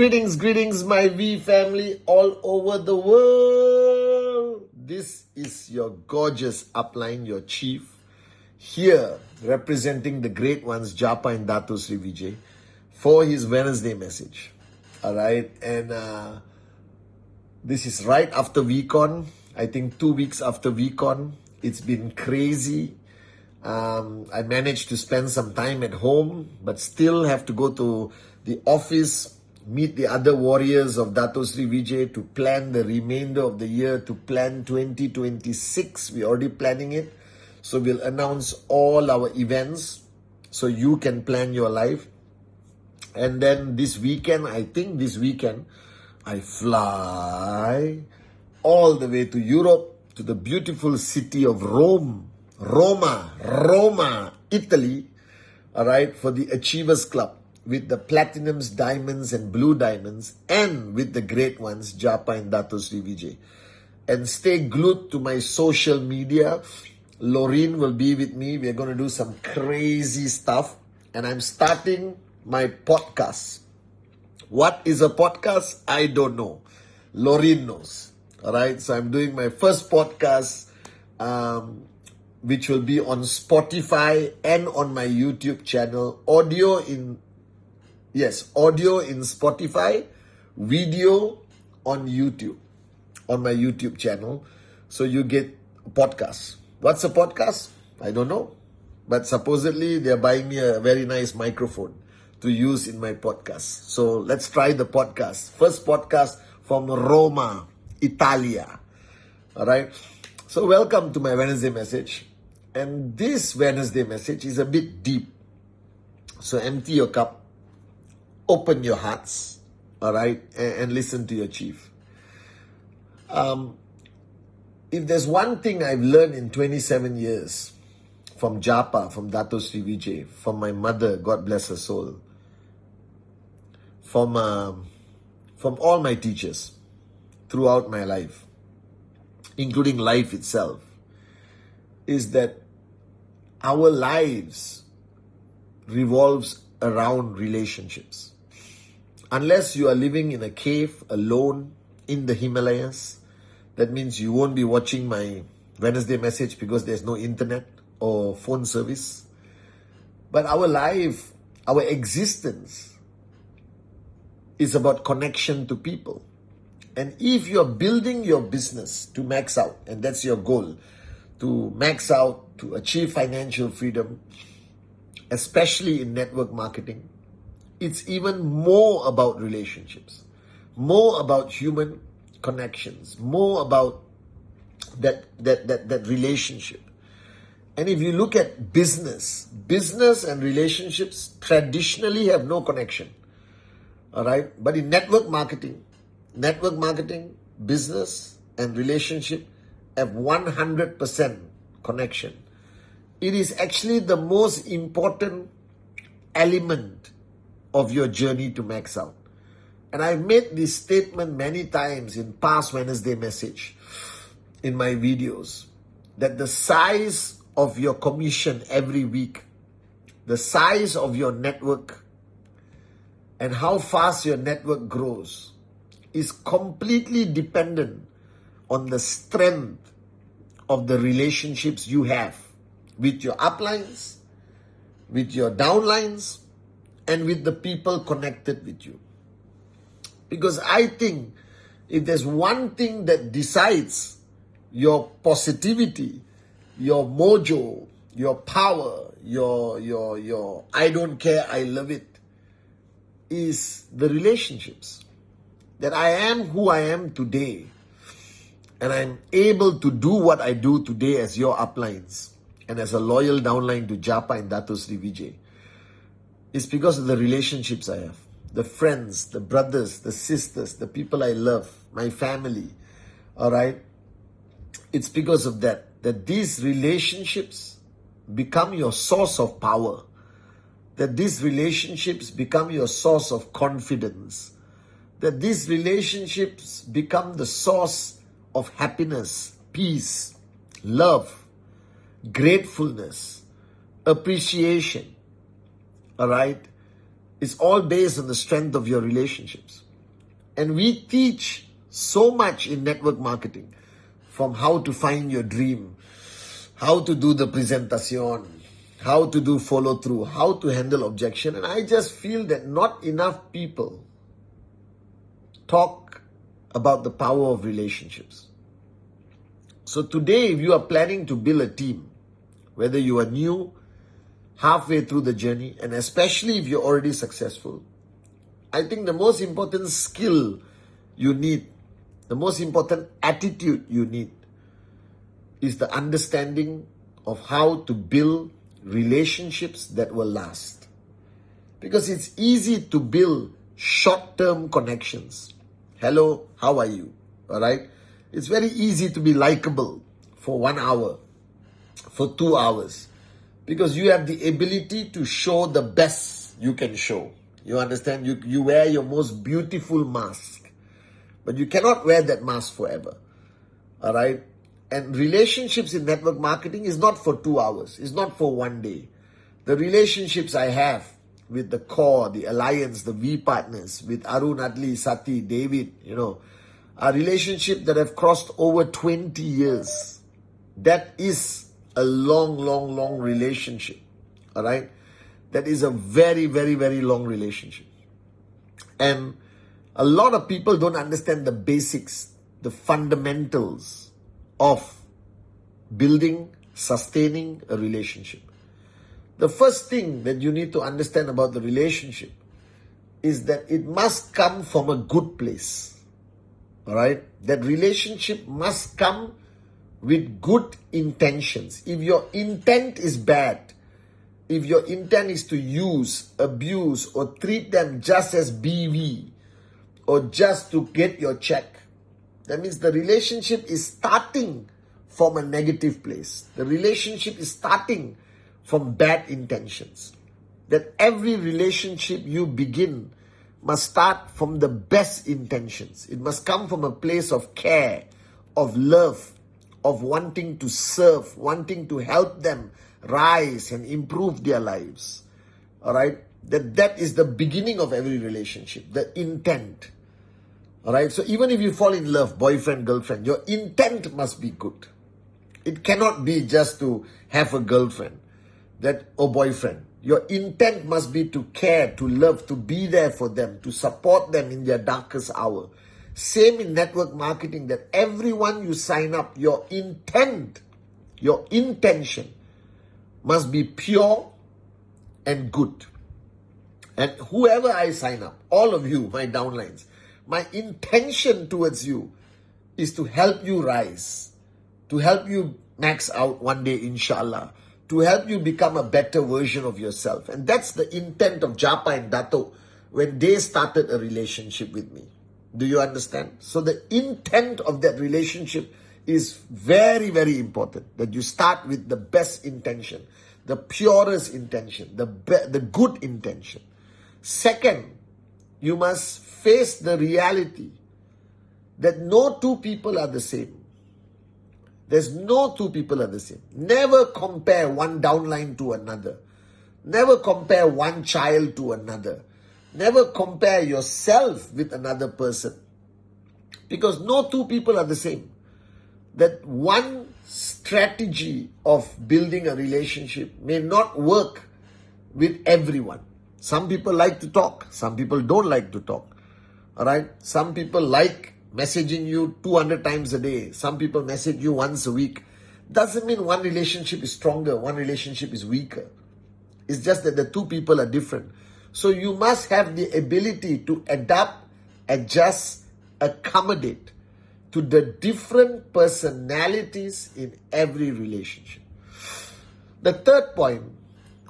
Greetings, my V family all over the world. This is your gorgeous upline, your chief, here representing the great ones, Japa and Dato Sri Vijay, for his Wednesday message. All right, and this is right after VCon. I think 2 weeks after VCon. It's been crazy. I managed to spend some time at home, but still have to go to the office, meet the other warriors of Dato Sri Vijay to plan the remainder of the year, to plan 2026. We're already planning it. So we'll announce all our events so you can plan your life. And then this weekend, I fly all the way to Europe, to the beautiful city of Roma, Italy, all right, for the Achievers Club with the Platinums, Diamonds and Blue Diamonds, and with the great ones, Japa and Dato Sri Vijay. And stay glued to my social media. Loreen will be with me. We're going to do some crazy stuff. And I'm starting my podcast. What is a podcast? I don't know. Loreen knows. All right. So I'm doing my first podcast, which will be on Spotify and on my YouTube channel. Audio in Spotify, video on YouTube, on my YouTube channel. So you get a podcast. What's a podcast? I don't know. But supposedly they're buying me a very nice microphone to use in my podcast. So let's try the podcast. First podcast from Roma, Italia. All right. So welcome to my Wednesday message. And this Wednesday message is a bit deep. So empty your cup, open your hearts, all right, and listen to your chief. If there's one thing I've learned in 27 years from Japa, from Dato Sri Vijay, from my mother, God bless her soul, from all my teachers throughout my life, including life itself, is that our lives revolves around relationships. Unless you are living in a cave alone in the Himalayas, that means you won't be watching my Wednesday message because there's no internet or phone service. But our life, our existence is about connection to people. And if you're building your business to max out, and that's your goal, to max out, to achieve financial freedom, especially in network marketing, it's even more about relationships, more about human connections, more about that relationship. And if you look at business and relationships traditionally have no connection. All right. But in network marketing, business and relationship have 100% connection. It is actually the most important element of your journey to max out. And I've made this statement many times in past Wednesday message, in my videos, that the size of your commission every week, the size of your network, and how fast your network grows is completely dependent on the strength of the relationships you have with your uplines, with your downlines, and with the people connected with you. Because I think if there's one thing that decides your positivity, your mojo, your power, your I don't care, I love it, is the relationships. That I am who I am today, and I'm able to do what I do today as your uplines and as a loyal downline to Japa and Dato Sri Vijay. It's because of the relationships I have. The friends, the brothers, the sisters, the people I love, my family, all right? It's because of that these relationships become your source of power, that these relationships become your source of confidence, that these relationships become the source of happiness, peace, love, gratefulness, appreciation, all right? It's all based on the strength of your relationships. And we teach so much in network marketing, from how to find your dream, how to do the presentation, how to do follow through, how to handle objection. And I just feel that not enough people talk about the power of relationships. So today, if you are planning to build a team, whether you are new, halfway through the journey, and especially if you're already successful, I think the most important skill you need, the most important attitude you need, is the understanding of how to build relationships that will last. Because it's easy to build short-term connections. Hello, how are you? All right? It's very easy to be likable for 1 hour, for 2 hours, because you have the ability to show the best you can show. You understand? You wear your most beautiful mask, but you cannot wear that mask forever. All right? And relationships in network marketing is not for 2 hours. It's not for 1 day. The relationships I have with the core, the alliance, the V partners, with Arun, Adli, Sati, David, are relationships that have crossed over 20 years. That is a long, long, long relationship. All right? That is a very, very, very long relationship. And a lot of people don't understand the basics, the fundamentals of building, sustaining a relationship. The first thing that you need to understand about the relationship is that it must come from a good place. All right? That relationship must come with good intentions. If your intent is bad, if your intent is to use, abuse, or treat them just as BV, or just to get your check, that means the relationship is starting from a negative place. The relationship is starting from bad intentions. That every relationship you begin must start from the best intentions. It must come from a place of care, of love, of wanting to serve, wanting to help them rise and improve their lives. All right? That is the beginning of every relationship, the intent. All right? So even if you fall in love, boyfriend, girlfriend, your intent must be good. It cannot be just to have a girlfriend or boyfriend. Your intent must be to care, to love, to be there for them, to support them in their darkest hour. Same in network marketing, that everyone you sign up, your intent, your intention must be pure and good. And whoever I sign up, all of you, my downlines, my intention towards you is to help you rise, to help you max out one day, inshallah, to help you become a better version of yourself. And that's the intent of Japa and Dato when they started a relationship with me. Do you understand? So the intent of that relationship is very, very important. That you start with the best intention, the purest intention, the good intention. Second, you must face the reality that no two people are the same. There's no two people are the same. Never compare one downline to another. Never compare one child to another. Never compare yourself with another person. Because no two people are the same. That one strategy of building a relationship may not work with everyone. Some people like to talk. Some people don't like to talk. All right? Some people like messaging you 200 times a day. Some people message you once a week. Doesn't mean one relationship is stronger, one relationship is weaker. It's just that the two people are different. So you must have the ability to adapt, adjust, accommodate to the different personalities in every relationship. The third point,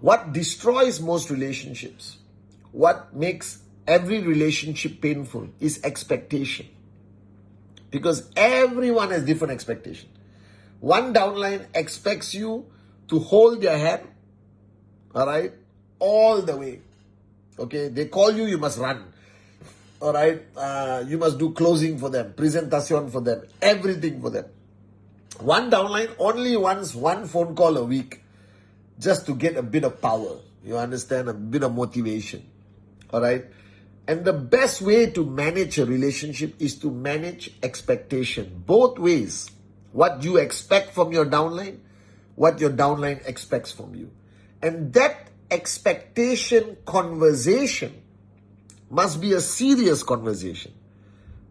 what destroys most relationships, what makes every relationship painful, is expectation. Because everyone has different expectations. One downline expects you to hold their hand, all right, all the way. Okay, they call you, you must run. All right, you must do closing for them, presentation for them, everything for them. One downline only wants one phone call a week just to get a bit of power. You understand? A bit of motivation. All right. And the best way to manage a relationship is to manage expectation, both ways. What you expect from your downline, what your downline expects from you. And that expectation conversation must be a serious conversation,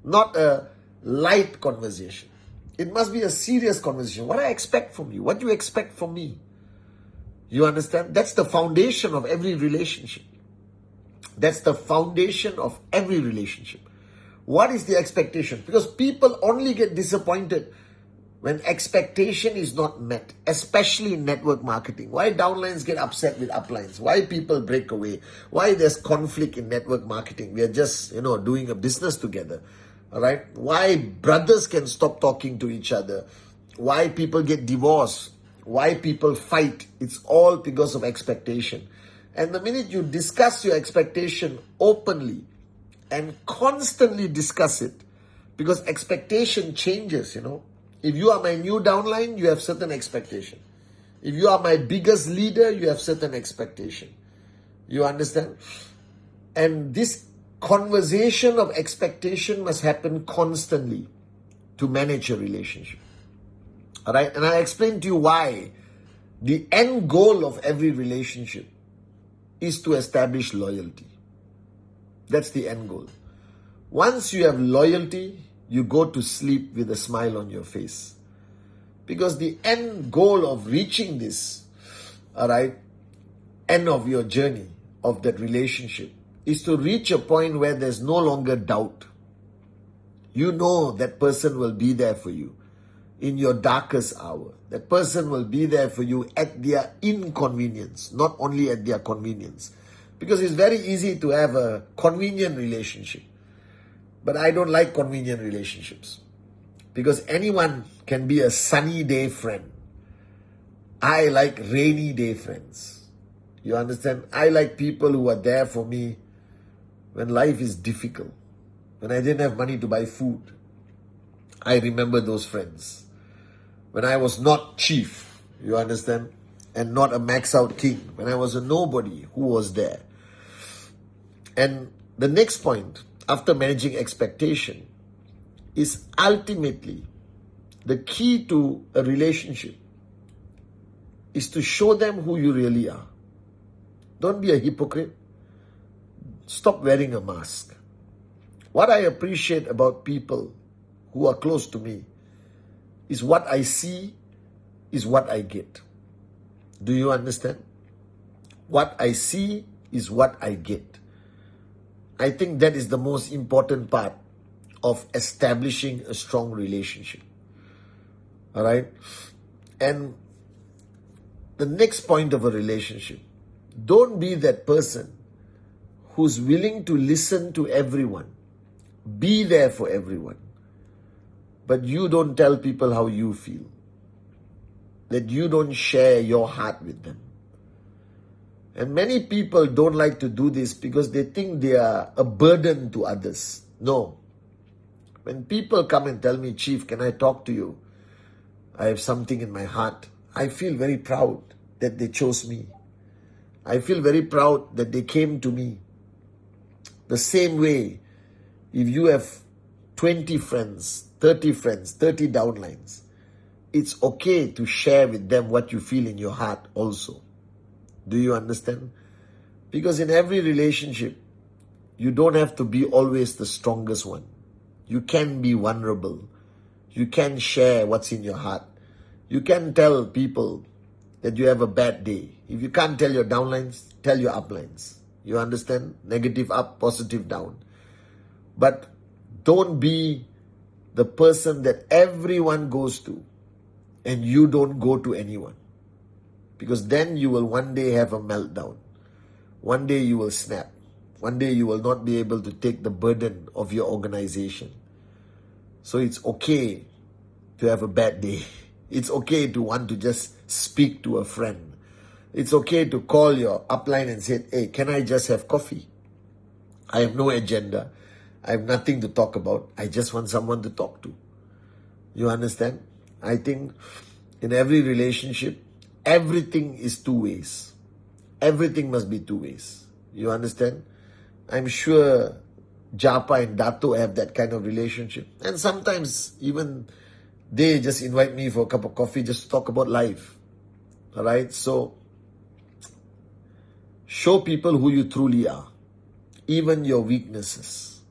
not a light conversation. It must be a serious conversation. What I expect from you, what you expect from me. You understand? That's the foundation of every relationship. That's the foundation of every relationship. What is the expectation? Because people only get disappointed when expectation is not met, especially in network marketing. Why downlines get upset with uplines? Why people break away? Why there's conflict in network marketing? We are just, doing a business together. All right? Why brothers can stop talking to each other? Why people get divorced? Why people fight? It's all because of expectation. And the minute you discuss your expectation openly and constantly discuss it, because expectation changes, If you are my new downline, you have certain expectation. If you are my biggest leader, you have certain expectation. You understand? And this conversation of expectation must happen constantly to manage a relationship. All right? And I explained to you why the end goal of every relationship is to establish loyalty. That's the end goal. Once you have loyalty, you go to sleep with a smile on your face. Because the end goal of reaching this, all right, end of your journey of that relationship is to reach a point where there's no longer doubt. You know that person will be there for you in your darkest hour. That person will be there for you at their inconvenience, not only at their convenience. Because it's very easy to have a convenient relationship. But I don't like convenient relationships. Because anyone can be a sunny day friend. I like rainy day friends. You understand? I like people who are there for me when life is difficult. When I didn't have money to buy food. I remember those friends. When I was not chief, you understand? And not a max out king. When I was a nobody, who was there? And the next point, after managing expectation, is ultimately the key to a relationship is to show them who you really are. Don't be a hypocrite. Stop wearing a mask. What I appreciate about people who are close to me is what I see is what I get. Do you understand? What I see is what I get. I think that is the most important part of establishing a strong relationship. All right? And the next point of a relationship, don't be that person who's willing to listen to everyone. Be there for everyone. But you don't tell people how you feel. That you don't share your heart with them. And many people don't like to do this because they think they are a burden to others. No. When people come and tell me, Chief, can I talk to you? I have something in my heart. I feel very proud that they chose me. I feel very proud that they came to me. The same way, if you have 20 friends, 30 friends, 30 downlines, it's okay to share with them what you feel in your heart also. Do you understand? Because in every relationship, you don't have to be always the strongest one. You can be vulnerable. You can share what's in your heart. You can tell people that you have a bad day. If you can't tell your downlines, tell your uplines. You understand? Negative up, positive down. But don't be the person that everyone goes to and you don't go to anyone. Because then you will one day have a meltdown. One day you will snap. One day you will not be able to take the burden of your organization. So it's okay to have a bad day. It's okay to want to just speak to a friend. It's okay to call your upline and say, hey, can I just have coffee? I have no agenda. I have nothing to talk about. I just want someone to talk to. You understand? I think in every relationship, everything is two ways. Everything must be two ways. You understand? I'm sure Japa and Dato have that kind of relationship. And sometimes even they just invite me for a cup of coffee just to talk about life. All right? So, show people who you truly are, even your weaknesses,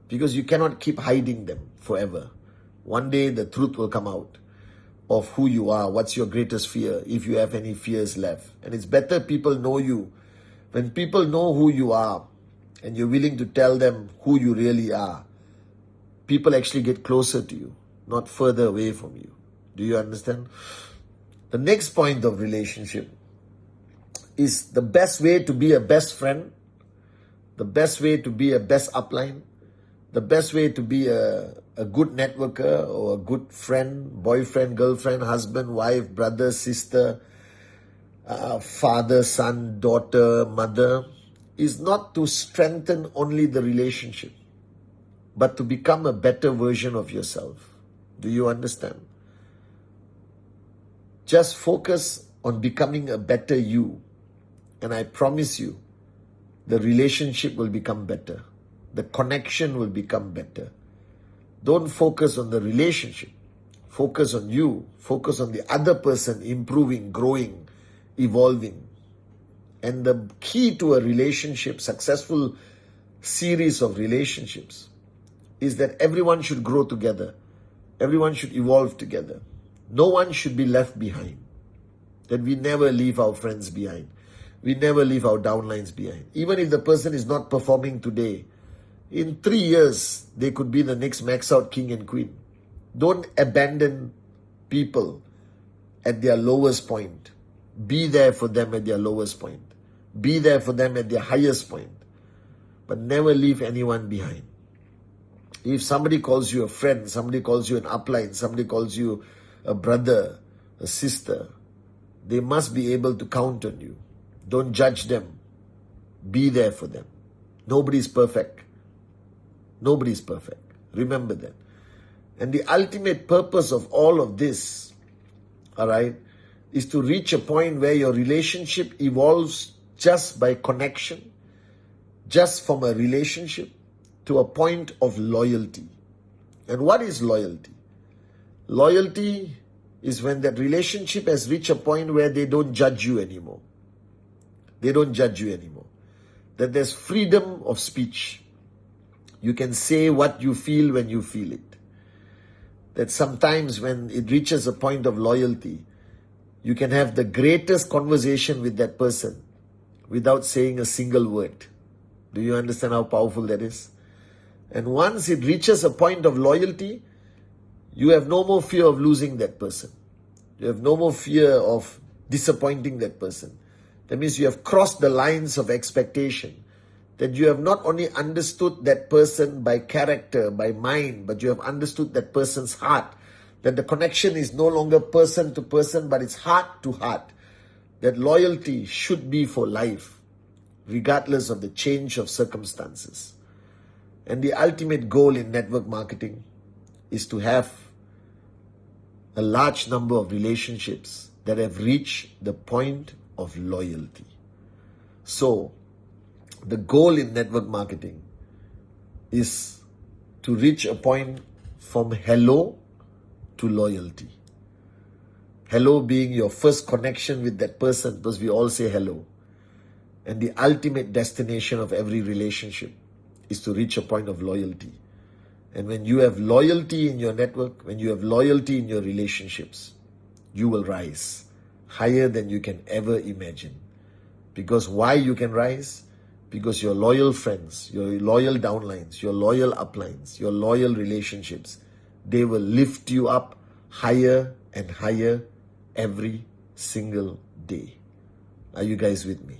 because you cannot keep hiding them forever. One day the truth will come out of who you are, what's your greatest fear, if you have any fears left. And it's better people know you. When people know who you are and you're willing to tell them who you really are, people actually get closer to you, not further away from you. Do you understand? The next point of relationship is the best way to be a best friend, the best way to be a best upline, the best way to be a good networker or a good friend, boyfriend, girlfriend, husband, wife, brother, sister, father, son, daughter, mother, is not to strengthen only the relationship, but to become a better version of yourself. Do you understand? Just focus on becoming a better you, and I promise you, the relationship will become better. The connection will become better. Don't focus on the relationship. Focus on you. Focus on the other person improving, growing, evolving. And the key to a relationship, successful series of relationships, is that everyone should grow together. Everyone should evolve together. No one should be left behind. That we never leave our friends behind. We never leave our downlines behind. Even if the person is not performing today, in 3 years, they could be the next max out king and queen. Don't abandon people at their lowest point. Be there for them at their lowest point. Be there for them at their highest point. But never leave anyone behind. If somebody calls you a friend, somebody calls you an upline, somebody calls you a brother, a sister, they must be able to count on you. Don't judge them. Be there for them. Nobody's perfect. Nobody's perfect. Remember that. And the ultimate purpose of all of this, all right, is to reach a point where your relationship evolves just by connection, just from a relationship to a point of loyalty. And what is loyalty? Loyalty is when that relationship has reached a point where they don't judge you anymore. They don't judge you anymore. That there's freedom of speech. You can say what you feel when you feel it. That sometimes when it reaches a point of loyalty, you can have the greatest conversation with that person without saying a single word. Do you understand how powerful that is? And once it reaches a point of loyalty, you have no more fear of losing that person. You have no more fear of disappointing that person. That means you have crossed the lines of expectation. That you have not only understood that person by character, by mind, but you have understood that person's heart. That the connection is no longer person to person, but it's heart to heart. That loyalty should be for life, regardless of the change of circumstances. And the ultimate goal in network marketing is to have a large number of relationships that have reached the point of loyalty. So, the goal in network marketing is to reach a point from hello to loyalty. Hello being your first connection with that person, because we all say hello. And the ultimate destination of every relationship is to reach a point of loyalty. And when you have loyalty in your network, when you have loyalty in your relationships, you will rise higher than you can ever imagine. Because why you can rise? Because your loyal friends, your loyal downlines, your loyal uplines, your loyal relationships, they will lift you up higher and higher every single day. Are you guys with me?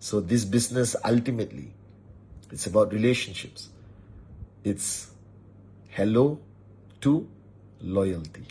So this business ultimately, it's about relationships. It's hello to loyalty.